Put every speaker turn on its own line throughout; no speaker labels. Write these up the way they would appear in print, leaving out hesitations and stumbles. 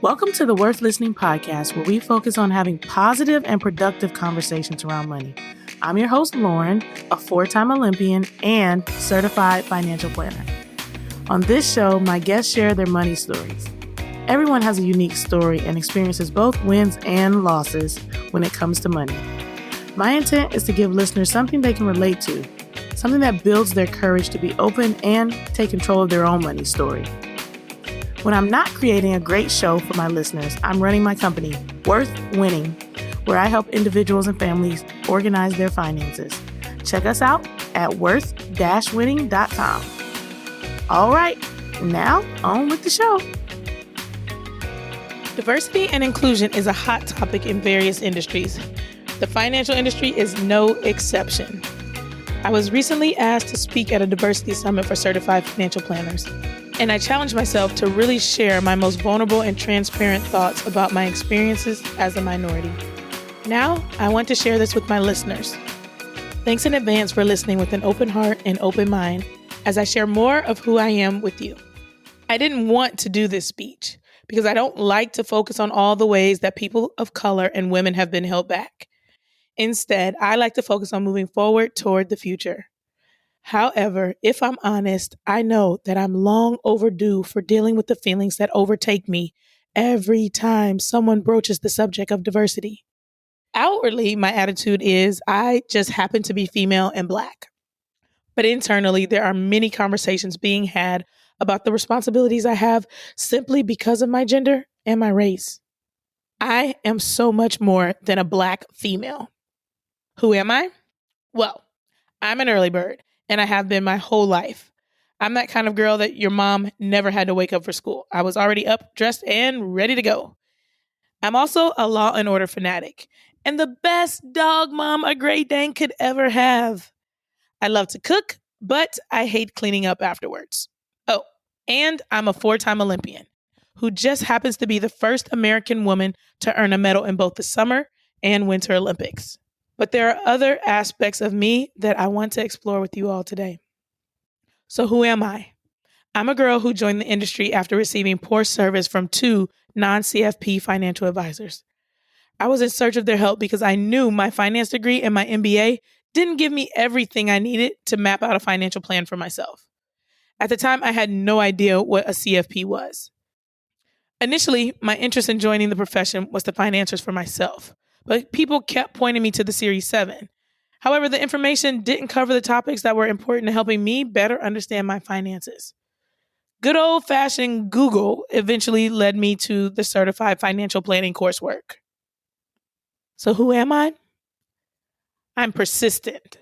Welcome to the Worth Listening podcast, where we focus on having positive and productive conversations around money. I'm your host, Lauryn, a 4-time Olympian and certified financial planner. On this show, my guests share their money stories. Everyone has a unique story and experiences both wins and losses when it comes to money. My intent is to give listeners something they can relate to, something that builds their courage to be open and take control of their own money story. When I'm not creating a great show for my listeners, I'm running my company, Worth Winning, where I help individuals and families organize their finances. Check us out at worth-winning.com. All right, now on with the show. Diversity and inclusion is a hot topic in various industries. The financial industry is no exception. I was recently asked to speak at a diversity summit for certified financial planners, and I challenged myself to really share my most vulnerable and transparent thoughts about my experiences as a minority. Now, I want to share this with my listeners. Thanks in advance for listening with an open heart and open mind as I share more of who I am with you. I didn't want to do this speech because I don't like to focus on all the ways that people of color and women have been held back. Instead, I like to focus on moving forward toward the future. However, if I'm honest, I know that I'm long overdue for dealing with the feelings that overtake me every time someone broaches the subject of diversity. Outwardly, my attitude is I just happen to be female and Black. But internally, there are many conversations being had about the responsibilities I have simply because of my gender and my race. I am so much more than a Black female. Who am I? Well, I'm an early bird, and I have been my whole life. I'm that kind of girl that your mom never had to wake up for school. I was already up, dressed, and ready to go. I'm also a Law and Order fanatic, and the best dog mom a Great Dane could ever have. I love to cook, but I hate cleaning up afterwards. Oh, and I'm a 4-time Olympian, who just happens to be the first American woman to earn a medal in both the Summer and Winter Olympics. But there are other aspects of me that I want to explore with you all today. So who am I? I'm a girl who joined the industry after receiving poor service from 2 non-CFP financial advisors. I was in search of their help because I knew my finance degree and my MBA didn't give me everything I needed to map out a financial plan for myself. At the time, I had no idea what a CFP was. Initially, my interest in joining the profession was to find answers for myself. But people kept pointing me to the Series 7. However, the information didn't cover the topics that were important to helping me better understand my finances. Good old-fashioned Google eventually led me to the Certified Financial Planning coursework. So who am I? I'm persistent.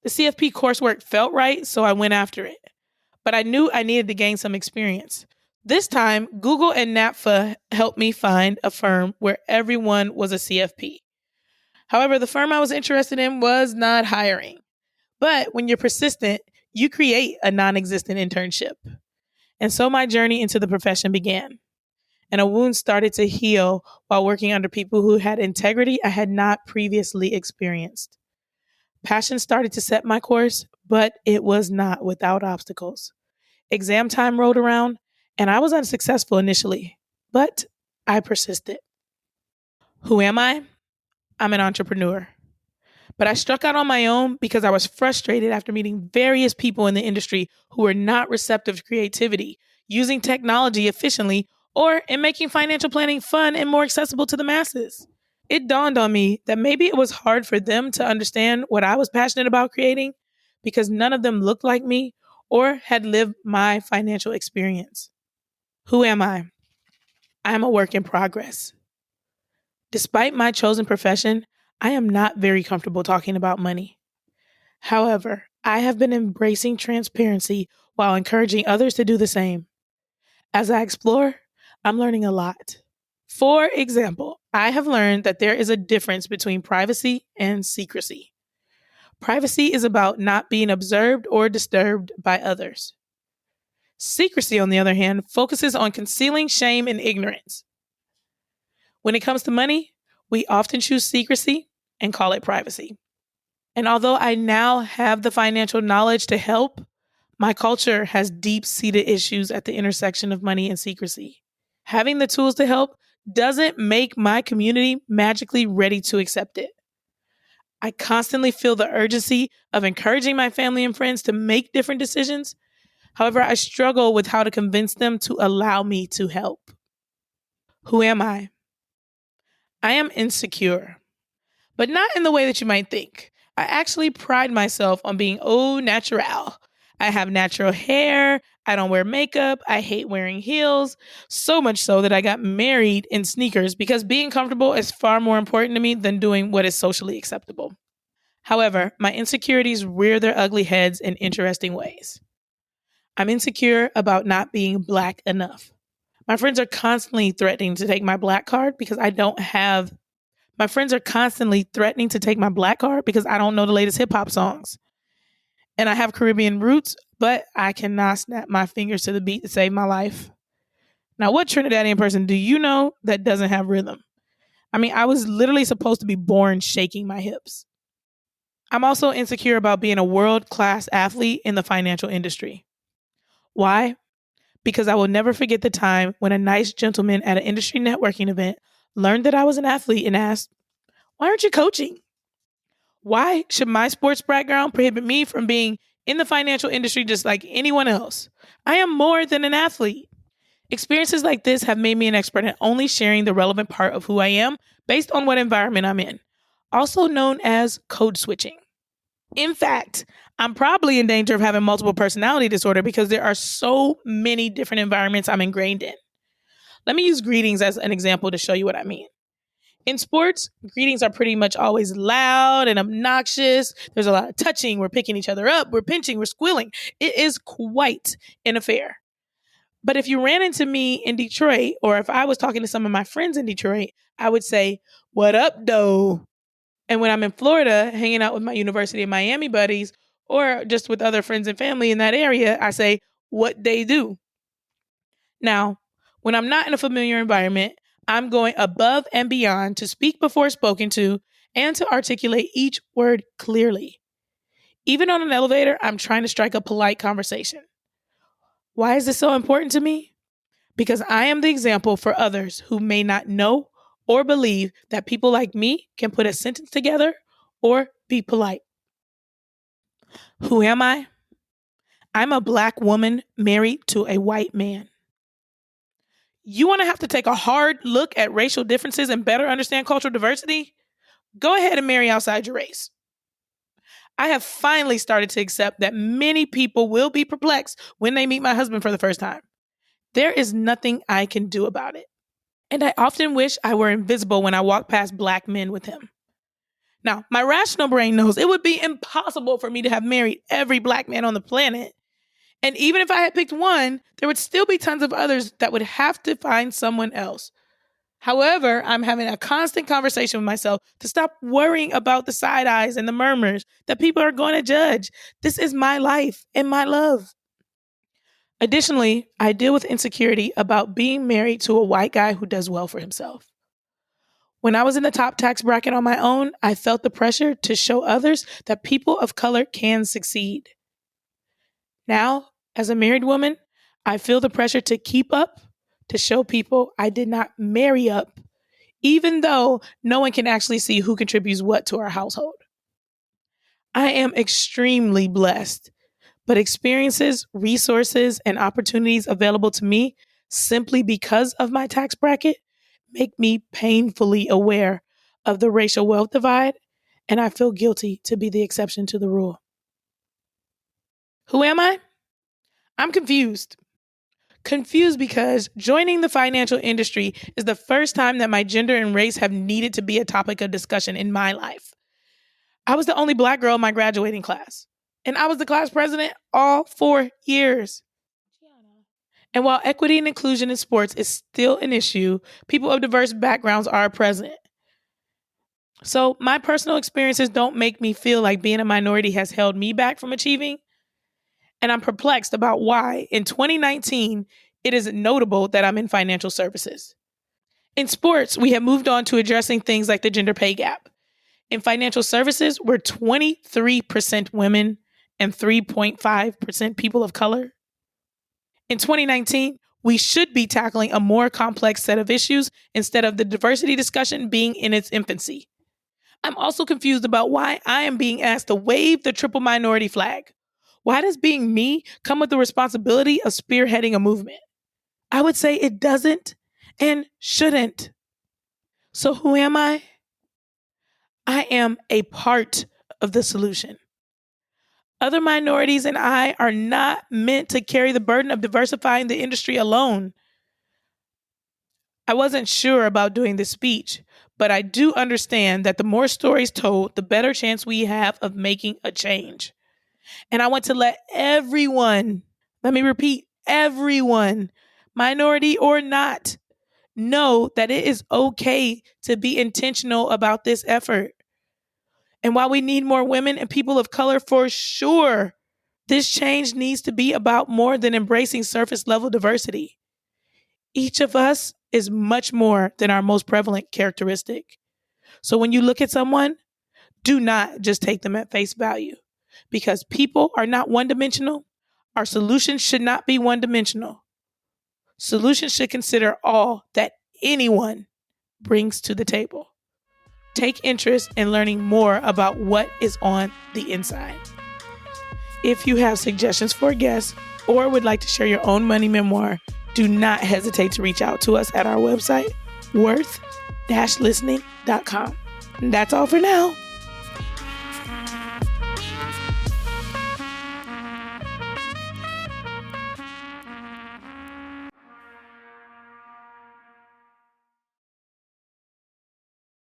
The CFP coursework felt right, so I went after it. But I knew I needed to gain some experience. This time, Google and NAPFA helped me find a firm where everyone was a CFP. However, the firm I was interested in was not hiring. But when you're persistent, you create a non-existent internship. And so my journey into the profession began. And a wound started to heal while working under people who had integrity I had not previously experienced. Passion started to set my course, but it was not without obstacles. Exam time rolled around, and I was unsuccessful initially, but I persisted. Who am I? I'm an entrepreneur. But I struck out on my own because I was frustrated after meeting various people in the industry who were not receptive to creativity, using technology efficiently, or in making financial planning fun and more accessible to the masses. It dawned on me that maybe it was hard for them to understand what I was passionate about creating because none of them looked like me or had lived my financial experience. Who am I? I am a work in progress. Despite my chosen profession, I am not very comfortable talking about money. However, I have been embracing transparency while encouraging others to do the same. As I explore, I'm learning a lot. For example, I have learned that there is a difference between privacy and secrecy. Privacy is about not being observed or disturbed by others. Secrecy, on the other hand, focuses on concealing shame and ignorance. When it comes to money, we often choose secrecy and call it privacy. And although I now have the financial knowledge to help, my culture has deep-seated issues at the intersection of money and secrecy. Having the tools to help doesn't make my community magically ready to accept it. I constantly feel the urgency of encouraging my family and friends to make different decisions. However, I struggle with how to convince them to allow me to help. Who am I? I am insecure, but not in the way that you might think. I actually pride myself on being au natural. I have natural hair. I don't wear makeup. I hate wearing heels. So much so that I got married in sneakers because being comfortable is far more important to me than doing what is socially acceptable. However, my insecurities rear their ugly heads in interesting ways. I'm insecure about not being black enough. My friends are constantly threatening to take my black card because I don't have. My friends are constantly threatening to take my black card because I don't know the latest hip hop songs. And I have Caribbean roots, but I cannot snap my fingers to the beat to save my life. Now, what Trinidadian person do you know that doesn't have rhythm? I mean, I was literally supposed to be born shaking my hips. I'm also insecure about being a world class athlete in the financial industry. Why? Because I will never forget the time when a nice gentleman at an industry networking event learned that I was an athlete and asked, "Why aren't you coaching? Why should my sports background prohibit me from being in the financial industry just like anyone else? I am more than an athlete." Experiences like this have made me an expert at only sharing the relevant part of who I am based on what environment I'm in, also known as code switching. In fact, I'm probably in danger of having multiple personality disorder because there are so many different environments I'm ingrained in. Let me use greetings as an example to show you what I mean. In sports, greetings are pretty much always loud and obnoxious. There's a lot of touching. We're picking each other up. We're pinching. We're squealing. It is quite an affair. But if you ran into me in Detroit, or if I was talking to some of my friends in Detroit, I would say, "What up, doe?" And when I'm in Florida, hanging out with my University of Miami buddies, or just with other friends and family in that area, I say, "What they do?" Now, when I'm not in a familiar environment, I'm going above and beyond to speak before spoken to and to articulate each word clearly. Even on an elevator, I'm trying to strike a polite conversation. Why is this so important to me? Because I am the example for others who may not know or believe that people like me can put a sentence together or be polite. Who am I? I'm a black woman married to a white man. You want to have to take a hard look at racial differences and better understand cultural diversity? Go ahead and marry outside your race. I have finally started to accept that many people will be perplexed when they meet my husband for the first time. There is nothing I can do about it. And I often wish I were invisible when I walk past black men with him. Now, my rational brain knows it would be impossible for me to have married every black man on the planet. And even if I had picked one, there would still be tons of others that would have to find someone else. However, I'm having a constant conversation with myself to stop worrying about the side eyes and the murmurs that people are going to judge. This is my life and my love. Additionally, I deal with insecurity about being married to a white guy who does well for himself. When I was in the top tax bracket on my own, I felt the pressure to show others that people of color can succeed. Now, as a married woman, I feel the pressure to keep up, to show people I did not marry up, even though no one can actually see who contributes what to our household. I am extremely blessed, but experiences, resources, and opportunities available to me simply because of my tax bracket make me painfully aware of the racial wealth divide, and I feel guilty to be the exception to the rule. Who am I? I'm confused. Confused because joining the financial industry is the first time that my gender and race have needed to be a topic of discussion in my life. I was the only black girl in my graduating class, and I was the class president all 4 years. And while equity and inclusion in sports is still an issue, people of diverse backgrounds are present. So my personal experiences don't make me feel like being a minority has held me back from achieving. And I'm perplexed about why, in 2019, it is notable that I'm in financial services. In sports, we have moved on to addressing things like the gender pay gap. In financial services, we're 23% women and 3.5% people of color. In 2019, We should be tackling a more complex set of issues instead of the diversity discussion being in its infancy. I'm also confused about why I am being asked to wave the triple minority flag. Why does being me come with the responsibility of spearheading a movement? I would say it doesn't and shouldn't. So who am I? I am a part of the solution. Other minorities and I are not meant to carry the burden of diversifying the industry alone. I wasn't sure about doing this speech, but I do understand that the more stories told, the better chance we have of making a change. And I want to let everyone, let me repeat, everyone, minority or not, know that it is okay to be intentional about this effort. And while we need more women and people of color for sure, this change needs to be about more than embracing surface level diversity. Each of us is much more than our most prevalent characteristic. So when you look at someone, do not just take them at face value, because people are not one-dimensional. Our solutions should not be one-dimensional. Solutions should consider all that anyone brings to the table. Take interest in learning more about what is on the inside. If you have suggestions for guests or would like to share your own money memoir, do not hesitate to reach out to us at our website, worth-listening.com. That's all for now.